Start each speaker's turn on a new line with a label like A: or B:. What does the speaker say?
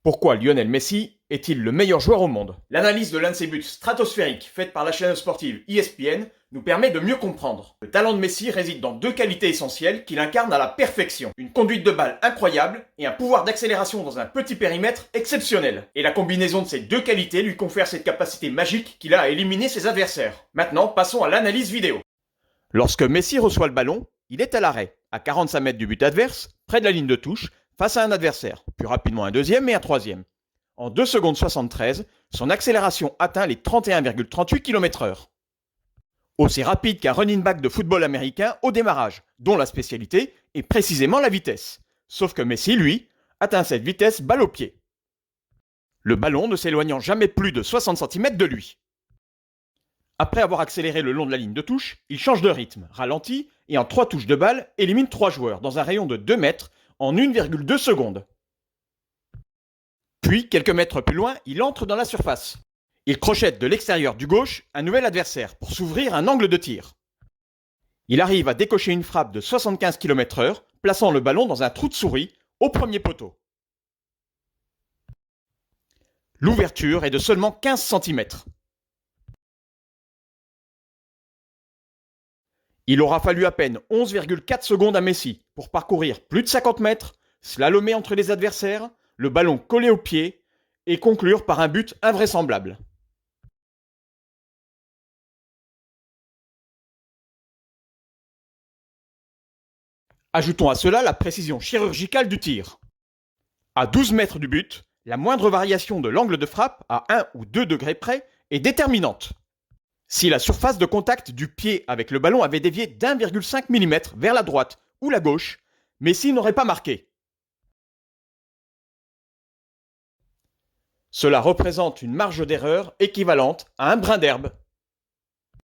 A: Pourquoi Lionel Messi est-il le meilleur joueur au monde? L'analyse de l'un de ses buts stratosphériques faite par la chaîne sportive ESPN nous permet de mieux comprendre. Le talent de Messi réside dans deux qualités essentielles qu'il incarne à la perfection. Une conduite de balle incroyable et un pouvoir d'accélération dans un petit périmètre exceptionnel. Et la combinaison de ces deux qualités lui confère cette capacité magique qu'il a à éliminer ses adversaires. Maintenant, passons à l'analyse vidéo. Lorsque Messi reçoit le ballon, il est à l'arrêt, à 45 mètres du but adverse, près de la ligne de touche, face à un adversaire, puis rapidement un deuxième et un troisième. En 2 secondes 73, son accélération atteint les 31,38 km/h. Aussi rapide qu'un running back de football américain au démarrage, dont la spécialité est précisément la vitesse. Sauf que Messi, lui, atteint cette vitesse balle au pied. Le ballon ne s'éloignant jamais plus de 60 cm de lui. Après avoir accéléré le long de la ligne de touche, il change de rythme, ralentit et en 3 touches de balle, élimine 3 joueurs dans un rayon de 2 mètres en 1,2 secondes. Puis, quelques mètres plus loin, il entre dans la surface. Il crochette de l'extérieur du gauche un nouvel adversaire pour s'ouvrir un angle de tir. Il arrive à décocher une frappe de 75 km/h, plaçant le ballon dans un trou de souris au premier poteau. L'ouverture est de seulement 15 cm. Il aura fallu à peine 11,4 secondes à Messi pour parcourir plus de 50 mètres, slalomer entre les adversaires, le ballon collé au pied et conclure par un but invraisemblable. Ajoutons à cela la précision chirurgicale du tir. À 12 mètres du but, la moindre variation de l'angle de frappe à 1 ou 2 degrés près est déterminante. Si la surface de contact du pied avec le ballon avait dévié d'1,5 mm vers la droite ou la gauche, Messi n'aurait pas marqué. Cela représente une marge d'erreur équivalente à un brin d'herbe.